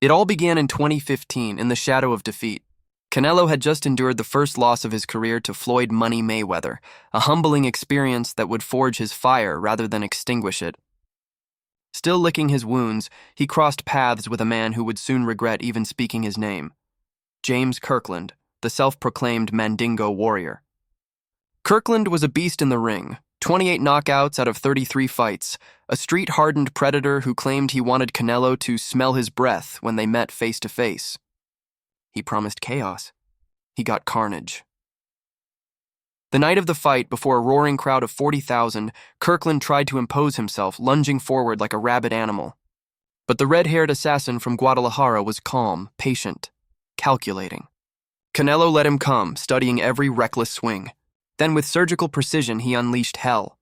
It all began in 2015 in the shadow of defeat. Canelo had just endured the first loss of his career to Floyd "Money" Mayweather, a humbling experience that would forge his fire rather than extinguish it. Still licking his wounds, he crossed paths with a man who would soon regret even speaking his name. James Kirkland, the self-proclaimed Mandingo Warrior. Kirkland was a beast in the ring, 28 knockouts out of 33 fights, a street-hardened predator who claimed he wanted Canelo to smell his breath when they met face to face. He promised chaos. He got carnage. The night of the fight, before a roaring crowd of 40,000, Kirkland tried to impose himself, lunging forward like a rabid animal. But the red-haired assassin from Guadalajara was calm, patient, calculating. Canelo let him come, studying every reckless swing. Then with surgical precision, he unleashed hell.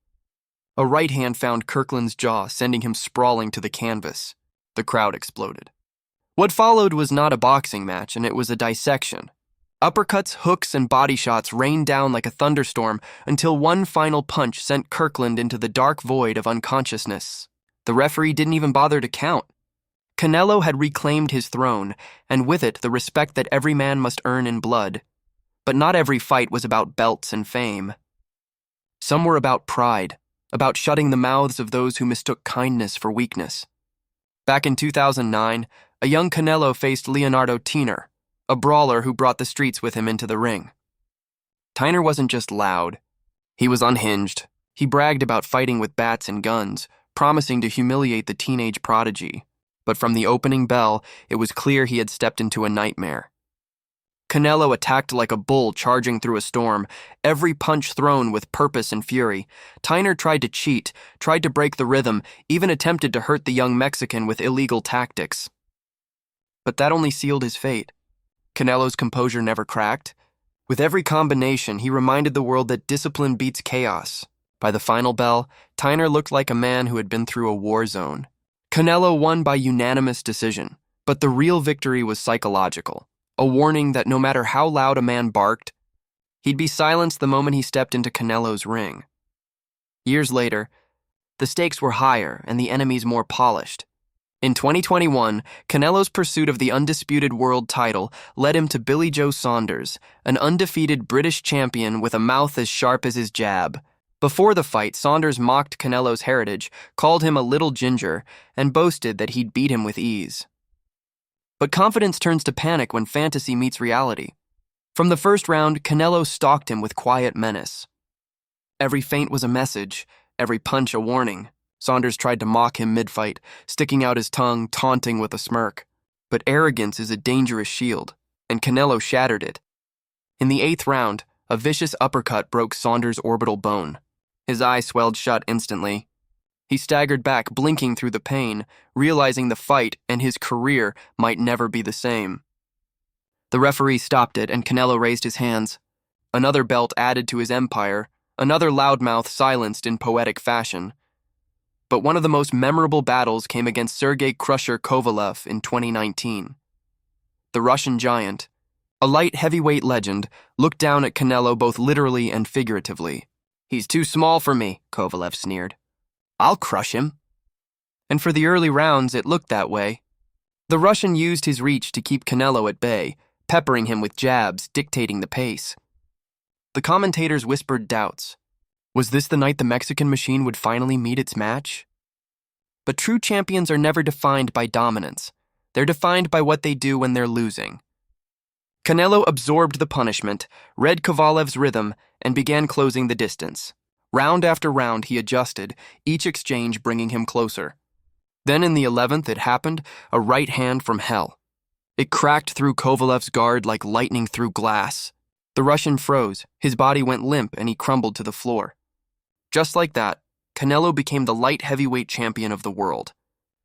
A right hand found Kirkland's jaw, sending him sprawling to the canvas. The crowd exploded. What followed was not a boxing match, and it was a dissection. Uppercuts, hooks, and body shots rained down like a thunderstorm until one final punch sent Kirkland into the dark void of unconsciousness. The referee didn't even bother to count. Canelo had reclaimed his throne, and with it the respect that every man must earn in blood. But not every fight was about belts and fame. Some were about pride, about shutting the mouths of those who mistook kindness for weakness. Back in 2009, a young Canelo faced Leonardo Tiner, a brawler who brought the streets with him into the ring. Tiner wasn't just loud. He was unhinged. He bragged about fighting with bats and guns, promising to humiliate the teenage prodigy. But from the opening bell, it was clear he had stepped into a nightmare. Canelo attacked like a bull charging through a storm, every punch thrown with purpose and fury. Tiner tried to cheat, tried to break the rhythm, even attempted to hurt the young Mexican with illegal tactics. But that only sealed his fate. Canelo's composure never cracked. With every combination, he reminded the world that discipline beats chaos. By the final bell, Tiner looked like a man who had been through a war zone. Canelo won by unanimous decision, but the real victory was psychological. A warning that no matter how loud a man barked, he'd be silenced the moment he stepped into Canelo's ring. Years later, the stakes were higher and the enemies more polished. In 2021, Canelo's pursuit of the undisputed world title led him to Billy Joe Saunders, an undefeated British champion with a mouth as sharp as his jab. Before the fight, Saunders mocked Canelo's heritage, called him a little ginger, and boasted that he'd beat him with ease. But confidence turns to panic when fantasy meets reality. From the first round, Canelo stalked him with quiet menace. Every feint was a message, every punch a warning. Saunders tried to mock him mid-fight, sticking out his tongue, taunting with a smirk. But arrogance is a dangerous shield, and Canelo shattered it. In the 8th round, a vicious uppercut broke Saunders' orbital bone. His eye swelled shut instantly. He staggered back, blinking through the pain, realizing the fight and his career might never be the same. The referee stopped it, and Canelo raised his hands. Another belt added to his empire, another loudmouth silenced in poetic fashion. But one of the most memorable battles came against Sergei "Crusher" Kovalev in 2019. The Russian giant, a light heavyweight legend, looked down at Canelo both literally and figuratively. "He's too small for me," Kovalev sneered. "I'll crush him." And for the early rounds, it looked that way. The Russian used his reach to keep Canelo at bay, peppering him with jabs, dictating the pace. The commentators whispered doubts. Was this the night the Mexican machine would finally meet its match? But true champions are never defined by dominance. They're defined by what they do when they're losing. Canelo absorbed the punishment, read Kovalev's rhythm, and began closing the distance. Round after round, he adjusted, each exchange bringing him closer. Then in the 11th, it happened, a right hand from hell. It cracked through Kovalev's guard like lightning through glass. The Russian froze, his body went limp, and he crumbled to the floor. Just like that, Canelo became the light heavyweight champion of the world,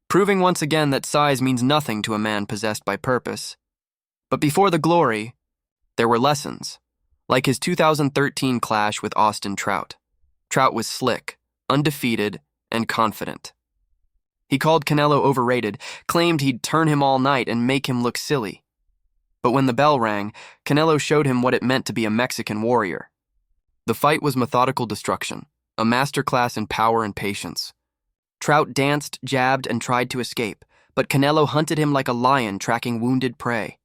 proving once again that size means nothing to a man possessed by purpose. But before the glory, there were lessons, like his 2013 clash with Austin Trout. Trout was slick, undefeated, and confident. He called Canelo overrated, claimed he'd turn him all night and make him look silly. But when the bell rang, Canelo showed him what it meant to be a Mexican warrior. The fight was methodical destruction, a masterclass in power and patience. Trout danced, jabbed, and tried to escape, but Canelo hunted him like a lion tracking wounded prey.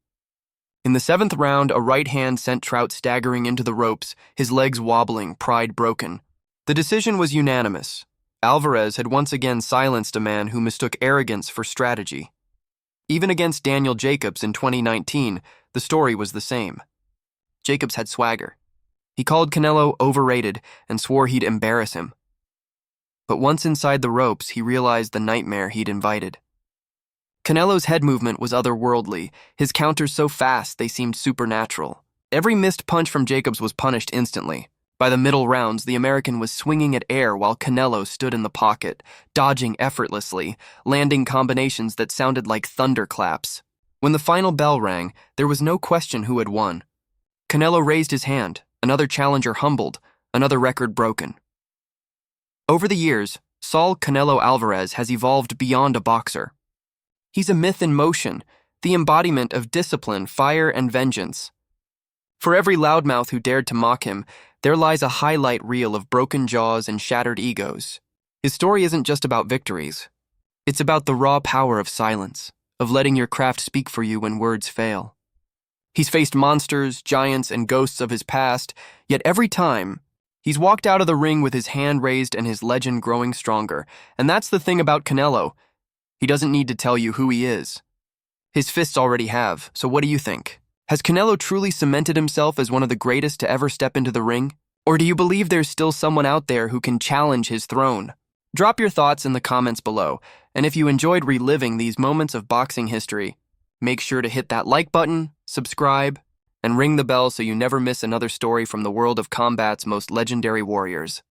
In the 7th round, a right hand sent Trout staggering into the ropes, his legs wobbling, pride broken. The decision was unanimous. Alvarez had once again silenced a man who mistook arrogance for strategy. Even against Daniel Jacobs in 2019, the story was the same. Jacobs had swagger. He called Canelo overrated and swore he'd embarrass him. But once inside the ropes, he realized the nightmare he'd invited. Canelo's head movement was otherworldly, his counters so fast they seemed supernatural. Every missed punch from Jacobs was punished instantly. By the middle rounds, the American was swinging at air while Canelo stood in the pocket, dodging effortlessly, landing combinations that sounded like thunderclaps. When the final bell rang, there was no question who had won. Canelo raised his hand, another challenger humbled, another record broken. Over the years, Saul Canelo Alvarez has evolved beyond a boxer. He's a myth in motion, the embodiment of discipline, fire, and vengeance. For every loudmouth who dared to mock him, there lies a highlight reel of broken jaws and shattered egos. His story isn't just about victories. It's about the raw power of silence, of letting your craft speak for you when words fail. He's faced monsters, giants, and ghosts of his past, yet every time, he's walked out of the ring with his hand raised and his legend growing stronger. And that's the thing about Canelo. He doesn't need to tell you who he is. His fists already have, so what do you think? Has Canelo truly cemented himself as one of the greatest to ever step into the ring? Or do you believe there's still someone out there who can challenge his throne? Drop your thoughts in the comments below, and if you enjoyed reliving these moments of boxing history, make sure to hit that like button, subscribe, and ring the bell so you never miss another story from the world of combat's most legendary warriors.